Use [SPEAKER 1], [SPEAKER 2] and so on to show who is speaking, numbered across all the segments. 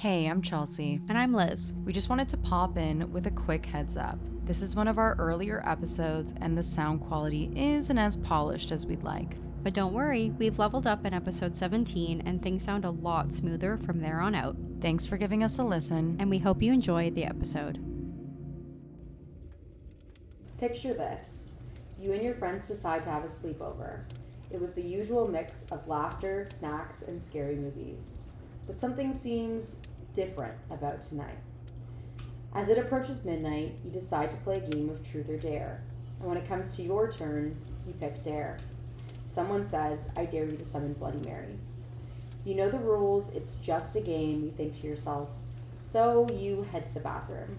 [SPEAKER 1] Hey, I'm Chelsea.
[SPEAKER 2] And I'm Liz.
[SPEAKER 1] We just wanted to pop in with a quick heads up. This is one of our earlier episodes, and the sound quality isn't as polished as we'd like.
[SPEAKER 2] But don't worry, we've leveled up in episode 17 and things sound a lot smoother from there on out.
[SPEAKER 1] Thanks for giving us a listen,
[SPEAKER 2] And we hope you enjoy the episode.
[SPEAKER 3] Picture this. You and your friends decide to have a sleepover. It was the usual mix of laughter, snacks, and scary movies. But something seems different about tonight. As it approaches midnight, you decide to play a game of truth or dare. And when it comes to your turn, you pick dare. Someone says, "I dare you to summon Bloody Mary." You know the rules, it's just a game, you think to yourself. So you head to the bathroom.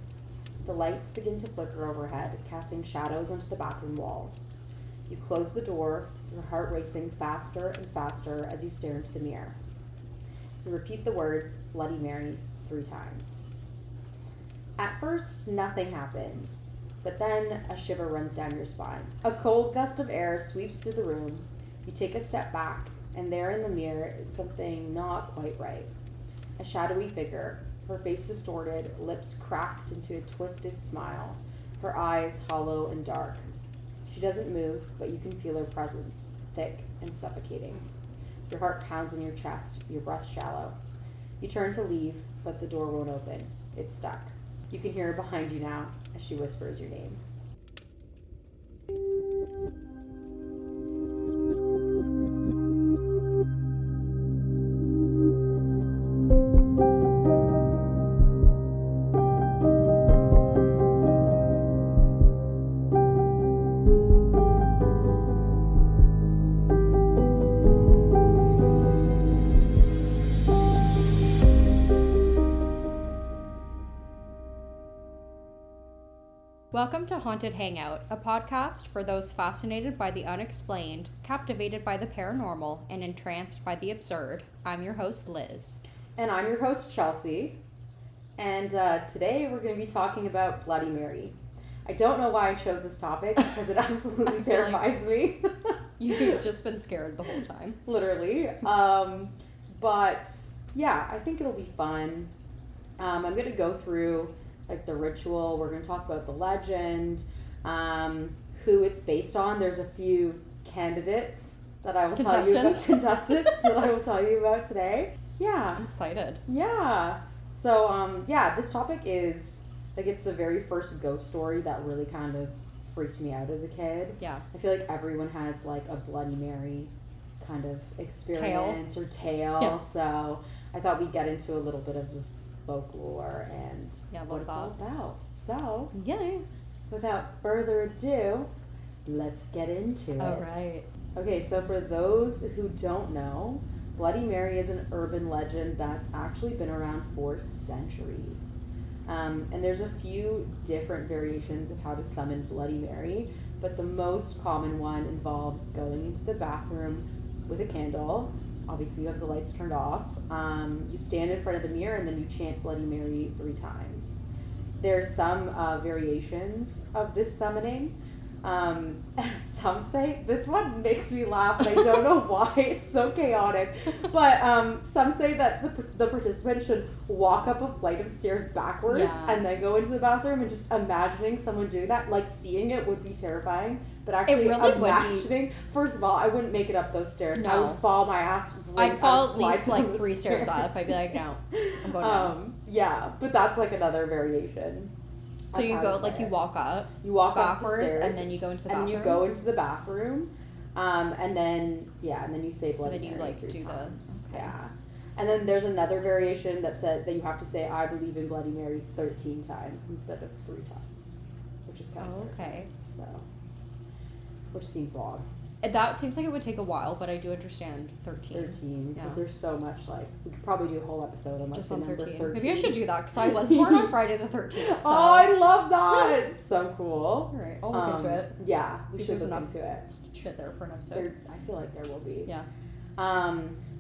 [SPEAKER 3] The lights begin to flicker overhead, casting shadows onto the bathroom walls. You close the door, your heart racing faster and faster as you stare into the mirror. You repeat the words, "Bloody Mary," 3 times. At first, nothing happens, but then a shiver runs down your spine. A cold gust of air sweeps through the room. You take a step back, and there in the mirror is something not quite right. A shadowy figure, her face distorted, lips cracked into a twisted smile, her eyes hollow and dark. She doesn't move, but you can feel her presence, thick and suffocating. Your heart pounds in your chest, your breath shallow. You turn to leave, but the door won't open. It's stuck. You can hear her behind you now as she whispers your name.
[SPEAKER 2] Welcome to Haunted Hangout, a podcast for those fascinated by the unexplained, captivated by the paranormal, and entranced by the absurd. I'm your host, Liz.
[SPEAKER 3] And I'm your host, Chelsea. And today we're going to be talking about Bloody Mary. I don't know why I chose this topic because it absolutely terrifies me.
[SPEAKER 2] You've just been scared the whole time.
[SPEAKER 3] Literally. But yeah, I think it'll be fun. I'm going to go through like the ritual. We're going to talk about the legend, who it's based on. There's a few candidates that I will tell you about. Contestants that I will tell you about today. Yeah.
[SPEAKER 2] I'm excited.
[SPEAKER 3] Yeah. So, this topic is, like, it's the very first ghost story that really kind of freaked me out as a kid.
[SPEAKER 2] Yeah.
[SPEAKER 3] I feel like everyone has, like, a Bloody Mary kind of experience or tale. Yeah. So I thought we'd get into a little bit of the folklore and what it's all about. So, without further ado, let's get into it.
[SPEAKER 2] All right.
[SPEAKER 3] Okay, so for those who don't know, Bloody Mary is an urban legend that's actually been around for centuries. And there's a few different variations of how to summon Bloody Mary, but the most common one involves going into the bathroom with a candle. Obviously, you have the lights turned off. You stand in front of the mirror and then you chant Bloody Mary 3 times. There's some variations of this summoning. Some say, this one makes me laugh and I don't know why, it's so chaotic, but some say that the participant should walk up a flight of stairs backwards and then go into the bathroom, and just imagining someone doing that, like seeing it would be terrifying, but actually really imagining, first of all, I wouldn't make it up those stairs. No. I would fall my ass.
[SPEAKER 2] I'd fall at least like 3 stairs up. I'd be like, no, I'm going down.
[SPEAKER 3] Yeah, but that's like another variation.
[SPEAKER 2] So you go, like, you walk up.
[SPEAKER 3] You walk
[SPEAKER 2] backwards,
[SPEAKER 3] up the stairs,
[SPEAKER 2] and then you go into the bathroom.
[SPEAKER 3] And you go into the bathroom, and then you say Bloody Mary.
[SPEAKER 2] And then you, like,
[SPEAKER 3] 3
[SPEAKER 2] do
[SPEAKER 3] times.
[SPEAKER 2] the... Okay.
[SPEAKER 3] Yeah. And then there's another variation that said that you have to say, "I believe in Bloody Mary" 13 times instead of 3 times, which is kind of weird.
[SPEAKER 2] Okay.
[SPEAKER 3] So, which seems long.
[SPEAKER 2] That seems like it would take a while, but I do understand 13.
[SPEAKER 3] 13, because there's so much, like, we could probably do a whole episode on, like,
[SPEAKER 2] just
[SPEAKER 3] the
[SPEAKER 2] on
[SPEAKER 3] number 13.
[SPEAKER 2] Maybe I should do that, because I was born on Friday the 13th. So.
[SPEAKER 3] Oh, I love that! It's so cool.
[SPEAKER 2] All right, I'll look into it.
[SPEAKER 3] Yeah, we
[SPEAKER 2] should
[SPEAKER 3] look
[SPEAKER 2] enough
[SPEAKER 3] into it.
[SPEAKER 2] Shit there for an episode.
[SPEAKER 3] I feel like there will be.
[SPEAKER 2] Yeah.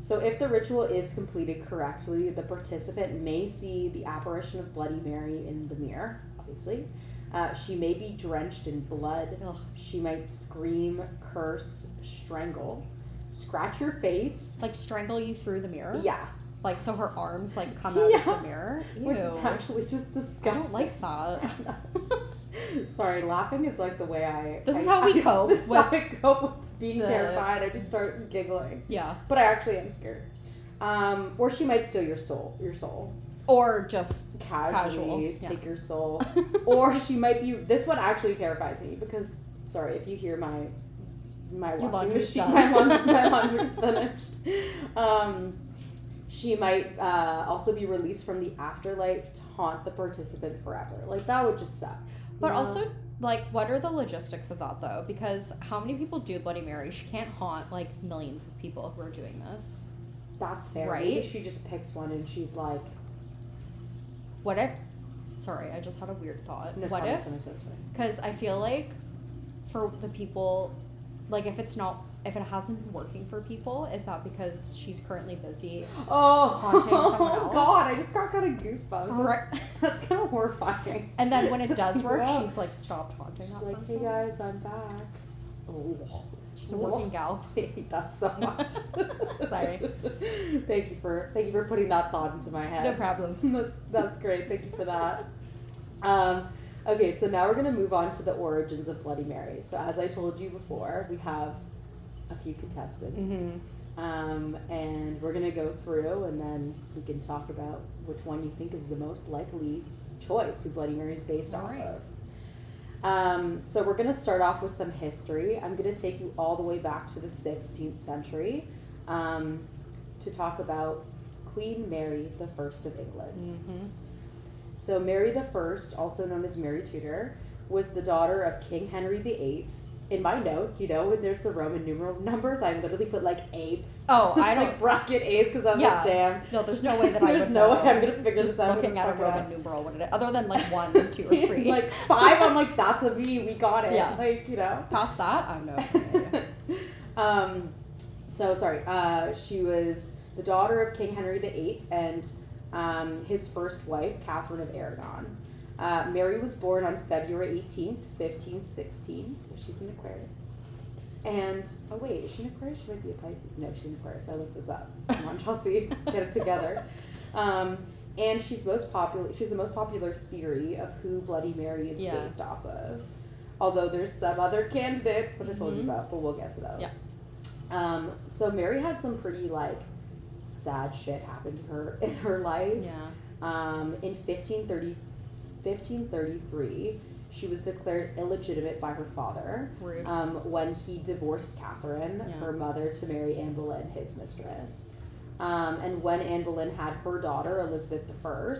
[SPEAKER 3] So if the ritual is completed correctly, the participant may see the apparition of Bloody Mary in the mirror, obviously. She may be drenched in blood.
[SPEAKER 2] Ugh.
[SPEAKER 3] She might scream, curse, strangle, scratch your face.
[SPEAKER 2] Like strangle you through the mirror?
[SPEAKER 3] Yeah.
[SPEAKER 2] Like, so her arms, like, come out of the mirror.
[SPEAKER 3] Which is actually just disgusting.
[SPEAKER 2] I don't like that.
[SPEAKER 3] Sorry, laughing is like the way I...
[SPEAKER 2] This is how we cope.
[SPEAKER 3] This is how I cope with being terrified. I just start giggling.
[SPEAKER 2] Yeah.
[SPEAKER 3] But I actually am scared. Or she might steal your soul.
[SPEAKER 2] Or just
[SPEAKER 3] Casually take your soul. Or she might be... This one actually terrifies me because, sorry, if you hear my washing machine, my laundry's finished. She might also be released from the afterlife to haunt the participant forever. Like, that would just suck.
[SPEAKER 2] But also, like, what are the logistics of that, though? Because how many people do Bloody Mary? She can't haunt, like, millions of people who are doing this.
[SPEAKER 3] That's fair.
[SPEAKER 2] Right?
[SPEAKER 3] Maybe she just picks one and she's like...
[SPEAKER 2] What if... Sorry, I just had a weird thought.
[SPEAKER 3] No,
[SPEAKER 2] what if... Because I feel like for the people... Like, if it hasn't been working for people, is that because she's currently busy haunting someone else?
[SPEAKER 3] Oh, God, I just got kind of goosebumps.
[SPEAKER 2] Right.
[SPEAKER 3] That's kind of horrifying.
[SPEAKER 2] And then when it does work, she's, like, stopped haunting that
[SPEAKER 3] like,
[SPEAKER 2] person.
[SPEAKER 3] hey, guys, I'm back. Oh.
[SPEAKER 2] She's a working gal.
[SPEAKER 3] I hate that so much.
[SPEAKER 2] Sorry.
[SPEAKER 3] Thank you for putting that thought into my head.
[SPEAKER 2] No problem.
[SPEAKER 3] That's great. Thank you for that. Okay, so now we're gonna move on to the origins of Bloody Mary. So as I told you before, we have a few contestants, and we're gonna go through, and then we can talk about which one you think is the most likely choice who Bloody Mary is based off of. So we're going to start off with some history. I'm going to take you all the way back to the 16th century to talk about Queen Mary I of England. So Mary I, also known as Mary Tudor, was the daughter of King Henry VIII. In my notes, you know, when there's the Roman numeral numbers, I literally put like 8th.
[SPEAKER 2] Oh, I don't...
[SPEAKER 3] like bracket 8th because I was like, damn.
[SPEAKER 2] No, there's no way that I would
[SPEAKER 3] There's no
[SPEAKER 2] know.
[SPEAKER 3] way I'm going to figure
[SPEAKER 2] just
[SPEAKER 3] this out.
[SPEAKER 2] Just looking at a Roman numeral, what it, other than like 1, 2, or 3.
[SPEAKER 3] Like 5, I'm like, that's a V, we got it.
[SPEAKER 2] Yeah.
[SPEAKER 3] Like, you know.
[SPEAKER 2] Past that, I know.
[SPEAKER 3] So, sorry, she was the daughter of King Henry VIII and his first wife, Catherine of Aragon. Mary was born on February 18th, 1516, so she's an Aquarius. And, oh wait, is she an Aquarius? She might be a Pisces. No, she's an Aquarius. I looked this up. Come on, Chelsea, get it together. And she's the most popular theory of who Bloody Mary is based off of. Although there's some other candidates, which I told you about, but we'll get to those.
[SPEAKER 2] Yeah.
[SPEAKER 3] So Mary had some pretty, like, sad shit happen to her in her life.
[SPEAKER 2] Yeah.
[SPEAKER 3] In 1533, she was declared illegitimate by her father.
[SPEAKER 2] Rude.
[SPEAKER 3] When he divorced Catherine, her mother, to marry Anne Boleyn, his mistress. And when Anne Boleyn had her daughter, Elizabeth I,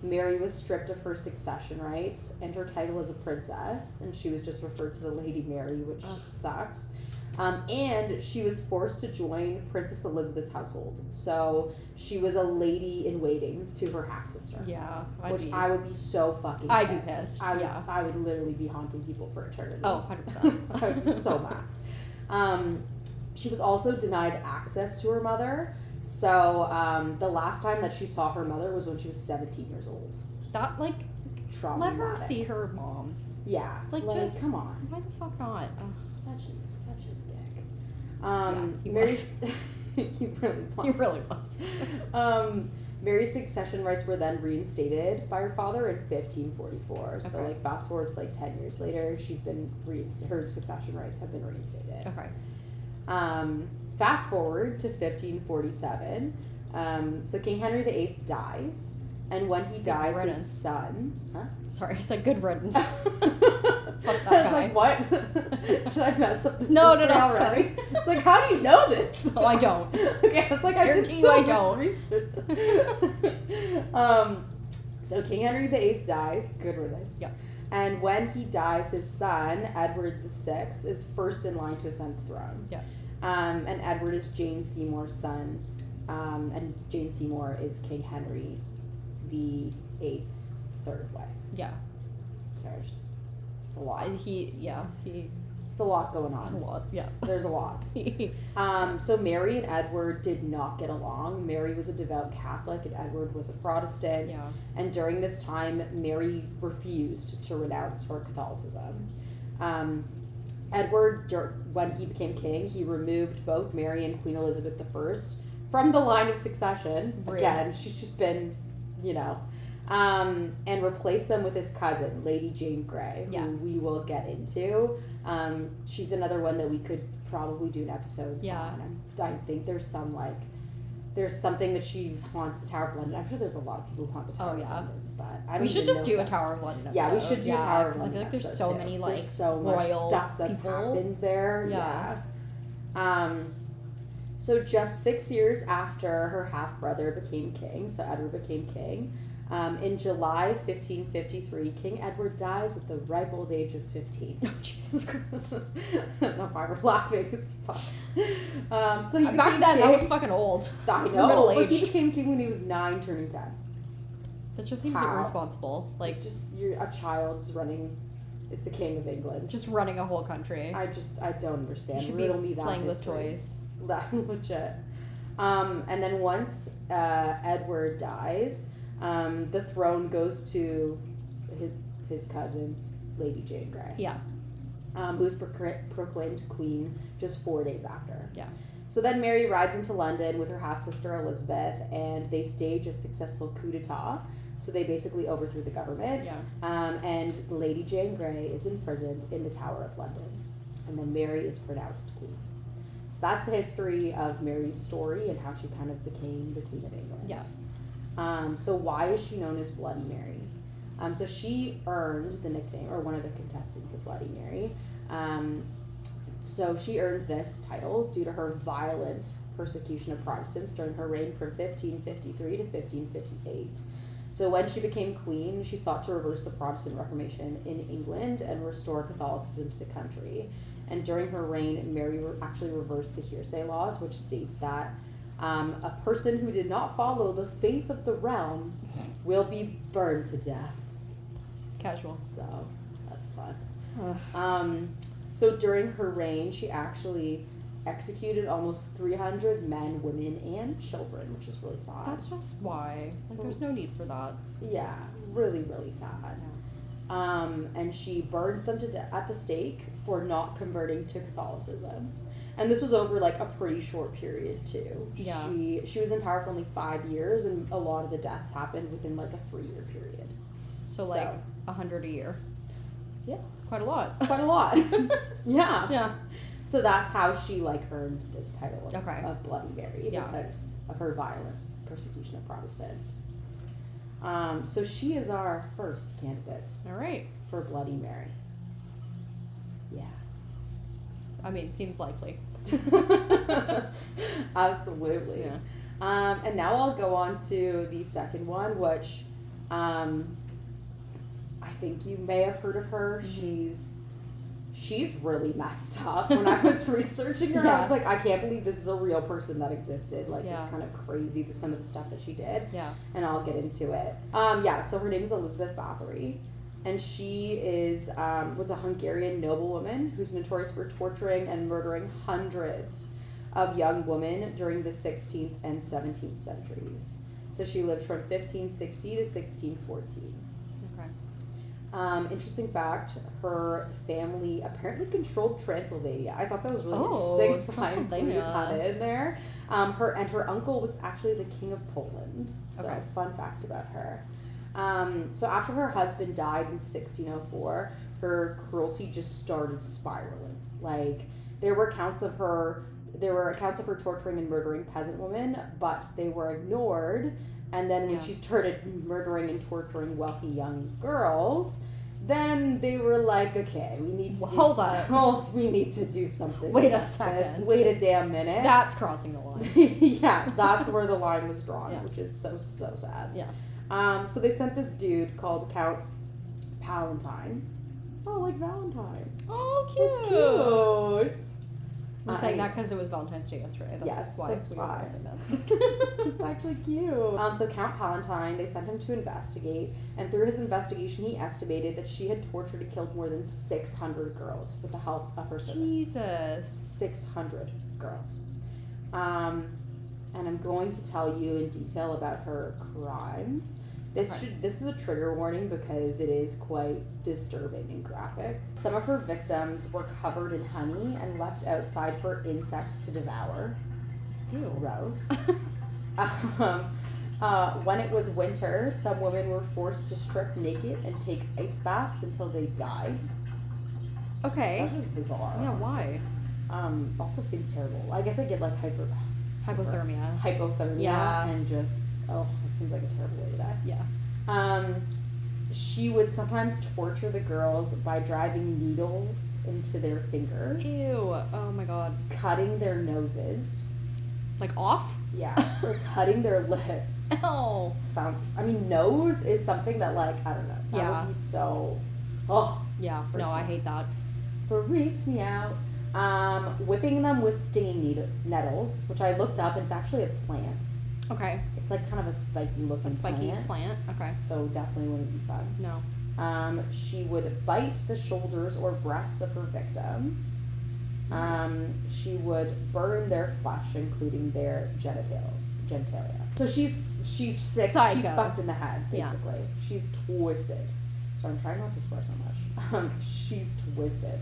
[SPEAKER 3] Mary was stripped of her succession rights and her title as a princess, and she was just referred to the Lady Mary, which sucks. And she was forced to join Princess Elizabeth's household. So she was a lady in waiting to her half-sister.
[SPEAKER 2] Yeah.
[SPEAKER 3] I would be so fucking pissed.
[SPEAKER 2] I'd be pissed.
[SPEAKER 3] I would literally be haunting people for eternity.
[SPEAKER 2] Oh, 100%.
[SPEAKER 3] I would be so mad. She was also denied access to her mother. So the last time that she saw her mother was when she was 17 years old.
[SPEAKER 2] That, like,
[SPEAKER 3] traumatic.
[SPEAKER 2] let her see her mom.
[SPEAKER 3] Yeah.
[SPEAKER 2] Like just,
[SPEAKER 3] come on.
[SPEAKER 2] Why the fuck not?
[SPEAKER 3] Such a dick.
[SPEAKER 2] He
[SPEAKER 3] Mary's... he really was.
[SPEAKER 2] He really was.
[SPEAKER 3] Mary's succession rights were then reinstated by her father in 1544.
[SPEAKER 2] Okay.
[SPEAKER 3] So, like, fast forward to, like, 10 years later, she's been her succession rights have been reinstated.
[SPEAKER 2] Okay.
[SPEAKER 3] Fast forward to 1547. So King Henry VIII dies, and when he dies, his son... Huh?
[SPEAKER 2] Sorry, I said good riddance. Fuck that
[SPEAKER 3] I was
[SPEAKER 2] guy.
[SPEAKER 3] like, what? Did I mess up this
[SPEAKER 2] No,
[SPEAKER 3] already?
[SPEAKER 2] sorry.
[SPEAKER 3] It's like, how do you know this?
[SPEAKER 2] Oh, I don't.
[SPEAKER 3] Okay, I was like, I did so much research. So King Henry VIII dies, good riddance.
[SPEAKER 2] Yep.
[SPEAKER 3] And when he dies, his son, Edward VI, is first in line to ascend the throne.
[SPEAKER 2] Yeah.
[SPEAKER 3] And Edward is Jane Seymour's son, and Jane Seymour is King Henry VIII's third wife.
[SPEAKER 2] Yeah.
[SPEAKER 3] Sorry, it's a lot. It's a lot going on.
[SPEAKER 2] There's a lot, yeah.
[SPEAKER 3] There's a lot. So Mary and Edward did not get along. Mary was a devout Catholic and Edward was a Protestant.
[SPEAKER 2] Yeah.
[SPEAKER 3] And during this time, Mary refused to renounce her Catholicism. Edward, when he became king, he removed both Mary and Queen Elizabeth I from the line of succession.
[SPEAKER 2] Rude.
[SPEAKER 3] Again, she's just been, you know, and replace them with his cousin, Lady Jane Grey, who we will get into. She's another one that we could probably do an episode on. I think there's something that she haunts the Tower of London. I'm sure there's a lot of people who haunt the Tower of London, but I don't
[SPEAKER 2] We should
[SPEAKER 3] even
[SPEAKER 2] just
[SPEAKER 3] know
[SPEAKER 2] do a
[SPEAKER 3] if
[SPEAKER 2] Tower of London episode.
[SPEAKER 3] Yeah, we should do a Tower of London.
[SPEAKER 2] I feel like there's
[SPEAKER 3] episode
[SPEAKER 2] so
[SPEAKER 3] too.
[SPEAKER 2] many
[SPEAKER 3] There's so much
[SPEAKER 2] royal
[SPEAKER 3] stuff that's
[SPEAKER 2] people.
[SPEAKER 3] happened there.
[SPEAKER 2] Yeah.
[SPEAKER 3] So just 6 years after her half brother became king, so Edward became king, in July 1553, King Edward dies at the ripe old age of 15.
[SPEAKER 2] Oh, Jesus Christ.
[SPEAKER 3] Not why we're laughing, it's fun. So he
[SPEAKER 2] Back
[SPEAKER 3] became
[SPEAKER 2] then,
[SPEAKER 3] king.
[SPEAKER 2] that was fucking old.
[SPEAKER 3] I know,
[SPEAKER 2] middle-aged.
[SPEAKER 3] but he became king when he was 9, turning 10.
[SPEAKER 2] That just seems
[SPEAKER 3] How?
[SPEAKER 2] irresponsible. Like,
[SPEAKER 3] You're a child is the king of England.
[SPEAKER 2] just running a whole country.
[SPEAKER 3] I don't understand.
[SPEAKER 2] You should
[SPEAKER 3] Riddle
[SPEAKER 2] be
[SPEAKER 3] me that
[SPEAKER 2] playing with
[SPEAKER 3] history.
[SPEAKER 2] toys.
[SPEAKER 3] Legit. And then once Edward dies, the throne goes to his cousin, Lady Jane Grey.
[SPEAKER 2] Yeah.
[SPEAKER 3] Who's proclaimed queen just 4 days after.
[SPEAKER 2] Yeah.
[SPEAKER 3] So then Mary rides into London with her half-sister Elizabeth, and they stage a successful coup d'etat. So they basically overthrew the government.
[SPEAKER 2] Yeah.
[SPEAKER 3] And Lady Jane Grey is imprisoned in the Tower of London. And then Mary is pronounced queen. So that's the history of Mary's story and how she kind of became the Queen of England.
[SPEAKER 2] Yeah.
[SPEAKER 3] So why is she known as Bloody Mary? So she earned the nickname, or one of the contestants of Bloody Mary. So she earned this title due to her violent persecution of Protestants during her reign from 1553 to 1558. So when she became queen, she sought to reverse the Protestant Reformation in England and restore Catholicism to the country. And during her reign, Mary actually reversed the hearsay laws, which states that a person who did not follow the faith of the realm will be burned to death.
[SPEAKER 2] Casual.
[SPEAKER 3] So that's fun. So during her reign, she actually executed almost 300 men, women, and children, which is really sad.
[SPEAKER 2] That's just why. Like, there's no need for that.
[SPEAKER 3] Yeah, really, really sad. And she burned them to death at the stake for not converting to Catholicism. And this was over like a pretty short period too.
[SPEAKER 2] Yeah.
[SPEAKER 3] She was in power for only 5 years, and a lot of the deaths happened within like a 3-year period.
[SPEAKER 2] So like 100 a year.
[SPEAKER 3] Yeah.
[SPEAKER 2] Quite a lot.
[SPEAKER 3] Quite a lot. Yeah.
[SPEAKER 2] Yeah.
[SPEAKER 3] So that's how she like earned this title of Bloody Mary,
[SPEAKER 2] Yeah.
[SPEAKER 3] because of her violent persecution of Protestants. So she is our first candidate
[SPEAKER 2] All right.
[SPEAKER 3] for Bloody Mary. Yeah.
[SPEAKER 2] I mean, seems likely.
[SPEAKER 3] Absolutely.
[SPEAKER 2] Yeah.
[SPEAKER 3] And now I'll go on to the second one, which I think you may have heard of her.
[SPEAKER 2] Mm-hmm.
[SPEAKER 3] She's really messed up. When I was researching her, I
[SPEAKER 2] Yeah.
[SPEAKER 3] was like, I can't believe this is a real person that existed. Like,
[SPEAKER 2] Yeah.
[SPEAKER 3] it's kind of crazy, some of the stuff that she did.
[SPEAKER 2] Yeah.
[SPEAKER 3] And I'll get into it. So her name is Elizabeth Bathory. And she was a Hungarian noblewoman who's notorious for torturing and murdering hundreds of young women during the 16th and 17th centuries. So she lived from 1560 to 1614.
[SPEAKER 2] Okay.
[SPEAKER 3] Interesting fact, her family apparently controlled Transylvania. I thought that was really
[SPEAKER 2] Oh,
[SPEAKER 3] interesting. So I
[SPEAKER 2] Transylvania.
[SPEAKER 3] had it in there. Her uncle was actually the king of Poland. So
[SPEAKER 2] Okay.
[SPEAKER 3] fun fact about her. So after her husband died in 1604, her cruelty just started spiraling. Like, there were accounts of her torturing and murdering peasant women, but they were ignored. And then when she started murdering and torturing wealthy young girls, then they were like, okay, we need to we need to do something.
[SPEAKER 2] Wait a
[SPEAKER 3] about
[SPEAKER 2] second.
[SPEAKER 3] this. Wait a damn minute.
[SPEAKER 2] That's crossing the line.
[SPEAKER 3] Yeah, that's where the line was drawn,
[SPEAKER 2] Yeah.
[SPEAKER 3] which is so sad.
[SPEAKER 2] Yeah.
[SPEAKER 3] So they sent this dude called Count Palatine. Oh, like Valentine.
[SPEAKER 2] Oh, cute.
[SPEAKER 3] It's cute.
[SPEAKER 2] We're saying that because it was Valentine's Day yesterday. That's why
[SPEAKER 3] that's
[SPEAKER 2] we
[SPEAKER 3] why.
[SPEAKER 2] were saying that.
[SPEAKER 3] It's actually cute. So Count Palatine, they sent him to investigate, and through his investigation, he estimated that she had tortured and killed more than 600 girls with the help of her servants.
[SPEAKER 2] Jesus.
[SPEAKER 3] 600 girls. And I'm going to tell you in detail about her crimes. This is a trigger warning because it is quite disturbing and graphic. Some of her victims were covered in honey and left outside for insects to devour.
[SPEAKER 2] Ew.
[SPEAKER 3] Gross. When it was winter, some women were forced to strip naked and take ice baths until they died.
[SPEAKER 2] Okay.
[SPEAKER 3] That's just bizarre.
[SPEAKER 2] Yeah,
[SPEAKER 3] honestly.
[SPEAKER 2] why?
[SPEAKER 3] Also seems terrible. I guess I get like hypothermia
[SPEAKER 2] Yeah.
[SPEAKER 3] and just, it seems like a terrible way to die.
[SPEAKER 2] Yeah.
[SPEAKER 3] She would sometimes torture the girls by driving needles into their fingers.
[SPEAKER 2] Ew. Oh my god.
[SPEAKER 3] Cutting their noses.
[SPEAKER 2] Like off?
[SPEAKER 3] Yeah. Or cutting their lips.
[SPEAKER 2] Oh.
[SPEAKER 3] Nose is something that, like, I don't know. That
[SPEAKER 2] Yeah.
[SPEAKER 3] would be so,
[SPEAKER 2] Yeah. No, I hate that.
[SPEAKER 3] freaks me out. Whipping them with stinging nettles, which I looked up, and it's actually a plant.
[SPEAKER 2] Okay.
[SPEAKER 3] It's like kind of a spiky looking
[SPEAKER 2] plant. Okay.
[SPEAKER 3] So definitely wouldn't be fun.
[SPEAKER 2] No.
[SPEAKER 3] She would bite the shoulders or breasts of her victims. She would burn their flesh, including their genitalia. So she's sick.
[SPEAKER 2] Psycho.
[SPEAKER 3] She's fucked in the head, basically. Yeah. She's twisted. So I'm trying not to swear so much. She's twisted.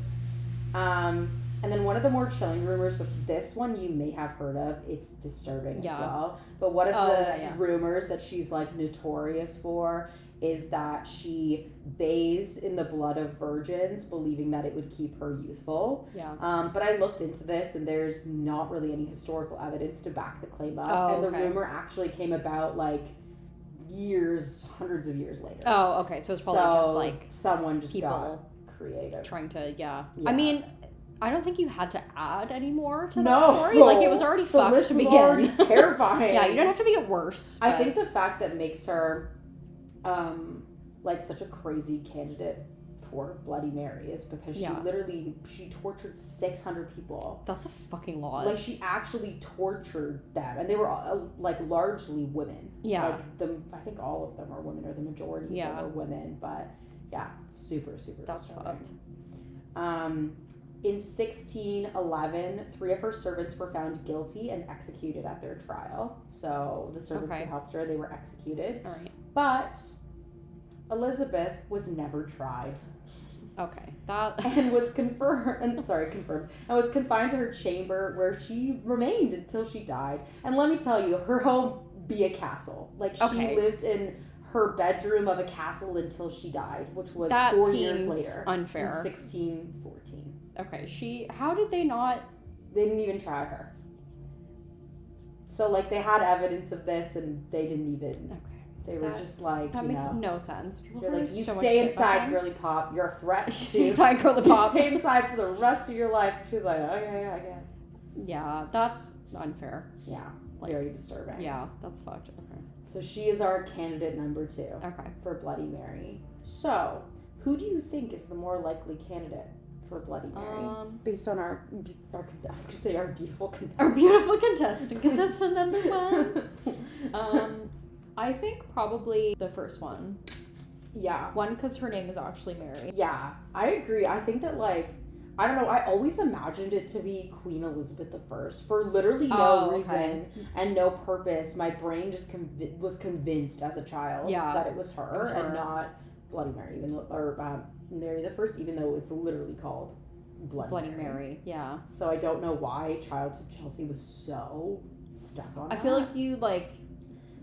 [SPEAKER 3] And then one of the more chilling rumors, which this one you may have heard of, it's disturbing as well. But one of the rumors that she's like notorious for is that she bathed in the blood of virgins, believing that it would keep her youthful.
[SPEAKER 2] Yeah.
[SPEAKER 3] But I looked into this, and there's not really any historical evidence to back the claim up. And the rumor actually came about like hundreds of years later.
[SPEAKER 2] Oh, okay. So it's probably just like
[SPEAKER 3] someone just
[SPEAKER 2] people
[SPEAKER 3] got creative.
[SPEAKER 2] trying to,
[SPEAKER 3] Yeah.
[SPEAKER 2] I mean, I don't think you had to add any more to that story. Like, it was already
[SPEAKER 3] the
[SPEAKER 2] fucked
[SPEAKER 3] list
[SPEAKER 2] to
[SPEAKER 3] was
[SPEAKER 2] begin.
[SPEAKER 3] already terrifying.
[SPEAKER 2] Yeah, you don't have to make it worse.
[SPEAKER 3] I think the fact that makes her, like, such a crazy candidate for Bloody Mary is because she tortured 600 people.
[SPEAKER 2] That's a fucking lot.
[SPEAKER 3] Like, she actually tortured them, and they were like largely women.
[SPEAKER 2] Yeah.
[SPEAKER 3] Like I think all of them are women, or the majority of them are women. But yeah, super
[SPEAKER 2] That's
[SPEAKER 3] disturbing.
[SPEAKER 2] fucked.
[SPEAKER 3] In 1611, 3 of her servants were found guilty and executed at their trial. So the servants who helped her, they were executed.
[SPEAKER 2] All right.
[SPEAKER 3] But Elizabeth was never tried.
[SPEAKER 2] Okay. That
[SPEAKER 3] And was confirmed and was confined to her chamber, where she remained until she died. And let me tell you, her home be a castle. Like, she lived in her bedroom of a castle until she died, which was 4 years later.
[SPEAKER 2] Unfair.
[SPEAKER 3] In 1614.
[SPEAKER 2] Okay. How did they not?
[SPEAKER 3] They didn't even try her. So, like, they had evidence of this, and they didn't even.
[SPEAKER 2] Okay.
[SPEAKER 3] They were just like,
[SPEAKER 2] that makes no sense.
[SPEAKER 3] They're like, you stay inside, girly pop. You're a threat.
[SPEAKER 2] Stay inside, girly pop.
[SPEAKER 3] You stay inside for the rest of your life. She was like, okay, yeah, I guess.
[SPEAKER 2] Yeah, that's unfair.
[SPEAKER 3] Yeah, very disturbing.
[SPEAKER 2] Yeah, that's fucked. Okay.
[SPEAKER 3] So she is our candidate number 2.
[SPEAKER 2] Okay.
[SPEAKER 3] For Bloody Mary. So, who do you think is the more likely candidate for Bloody Mary? Based on our I was gonna say our beautiful contestant.
[SPEAKER 2] Our beautiful contestant number 1. I think probably the first one.
[SPEAKER 3] Yeah.
[SPEAKER 2] One, because her name is actually Mary.
[SPEAKER 3] Yeah, I agree. I think that, like, I don't know, I always imagined it to be Queen Elizabeth I for literally no reason and no purpose. My brain just was convinced as a child that it was her and not Bloody Mary, Mary the First, even though it's literally called Bloody Mary.
[SPEAKER 2] Yeah.
[SPEAKER 3] So I don't know why childhood Chelsea was so stuck on that.
[SPEAKER 2] I feel like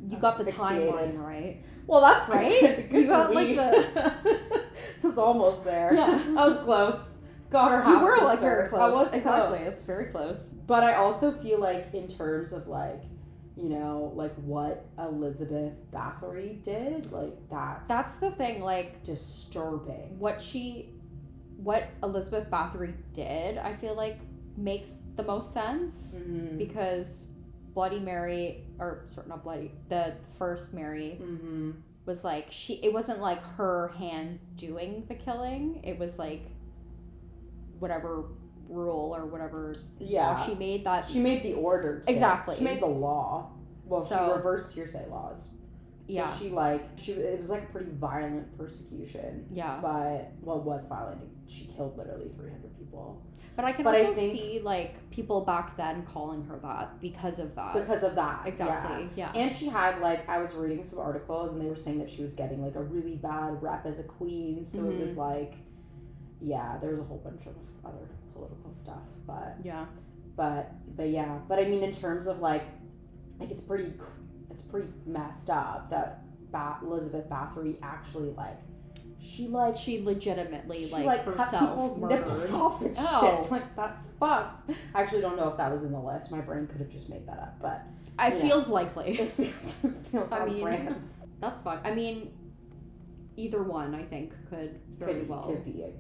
[SPEAKER 2] you got the timeline right.
[SPEAKER 3] Well, that's right.
[SPEAKER 2] You got like the.
[SPEAKER 3] It was almost there.
[SPEAKER 2] Yeah,
[SPEAKER 3] I was close. Got her half sister.
[SPEAKER 2] Like very close.
[SPEAKER 3] I was
[SPEAKER 2] exactly.
[SPEAKER 3] close.
[SPEAKER 2] It's very close.
[SPEAKER 3] But I also feel like in terms of like, you know, like what Elizabeth Bathory did, like
[SPEAKER 2] that's the thing. Like
[SPEAKER 3] disturbing.
[SPEAKER 2] What Elizabeth Bathory did, I feel like makes the most sense because Bloody Mary, the first Mary was like it wasn't like her hand doing the killing. It was like whatever rule or whatever law she made that
[SPEAKER 3] she made the order too.
[SPEAKER 2] Exactly.
[SPEAKER 3] She made the law. Well, she reversed hearsay laws. So it was like a pretty violent persecution.
[SPEAKER 2] Yeah.
[SPEAKER 3] But it was violent. She killed literally 300 people.
[SPEAKER 2] But I can also see like people back then calling her that because of that.
[SPEAKER 3] Exactly. Yeah. And she had like, I was reading some articles and they were saying that she was getting like a really bad rep as a queen. So it was like, yeah, there was a whole bunch of other political stuff. But
[SPEAKER 2] yeah.
[SPEAKER 3] But yeah. But I mean, in terms of like it's pretty messed up that Elizabeth Bathory actually she
[SPEAKER 2] legitimately
[SPEAKER 3] cut
[SPEAKER 2] herself
[SPEAKER 3] people's
[SPEAKER 2] murdered.
[SPEAKER 3] nipples off and shit. Like, that's fucked. I actually don't know if that was in the list. My brain could have just made that up, but
[SPEAKER 2] it feels likely.
[SPEAKER 3] It feels on brand.
[SPEAKER 2] That's fucked. I mean, either one I think could
[SPEAKER 3] be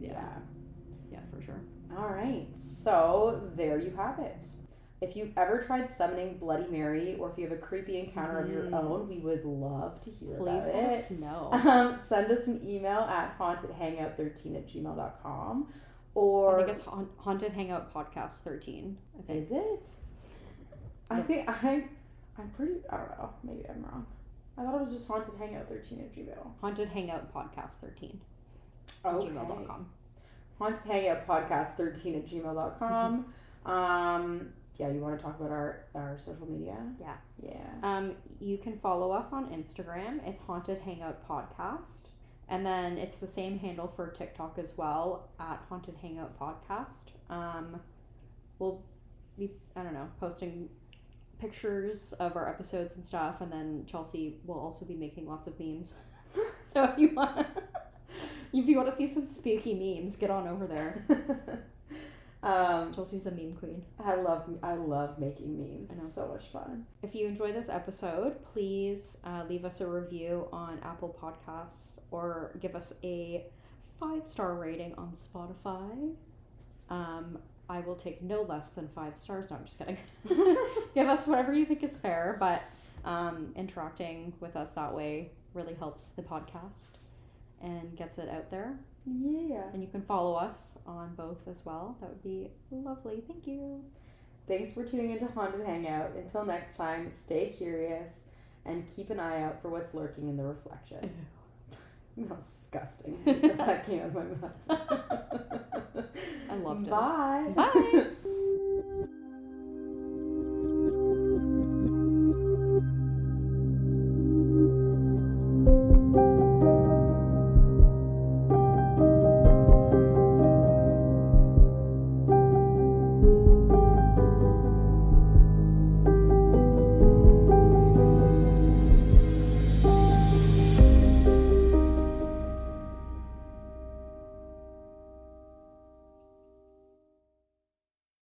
[SPEAKER 3] yeah,
[SPEAKER 2] for sure.
[SPEAKER 3] All right, so there you have it. If you've ever tried summoning Bloody Mary, or if you have a creepy encounter of your own, we would love to hear about it.
[SPEAKER 2] Please let us know.
[SPEAKER 3] Send us an email at hauntedhangout13@gmail.com, or
[SPEAKER 2] I think it's Haunted Hangout Podcast 13. I think.
[SPEAKER 3] Is it? I think I'm pretty. I don't know. Maybe I'm wrong. I thought it was just Haunted Hangout 13@gmail.
[SPEAKER 2] Haunted Hangout Podcast 13.
[SPEAKER 3] Okay.
[SPEAKER 2] gmail.com.
[SPEAKER 3] Haunted Hangout Podcast 13@gmail.com. Yeah, you want to talk about our social media? Yeah.
[SPEAKER 2] You can follow us on Instagram. It's Haunted Hangout Podcast. And then it's the same handle for TikTok as well, at Haunted Hangout Podcast. We'll be, posting pictures of our episodes and stuff, and then Chelsea will also be making lots of memes. So if you want to see some spooky memes, get on over there. Chelsea's the meme queen.
[SPEAKER 3] I love making memes. It's so much fun.
[SPEAKER 2] If you enjoy this episode, please leave us a review on Apple Podcasts, or give us a 5-star rating on Spotify. I will take no less than 5 stars. No, I'm just kidding. Give us whatever you think is fair, but interacting with us that way really helps the podcast and gets it out there.
[SPEAKER 3] Yeah.
[SPEAKER 2] And you can follow us on both as well. That would be lovely. Thank you.
[SPEAKER 3] Thanks for tuning into Haunted Hangout. Until next time, stay curious and keep an eye out for what's lurking in the reflection. That was disgusting. That came out of my mouth.
[SPEAKER 2] I loved it.
[SPEAKER 3] Bye.
[SPEAKER 2] Bye.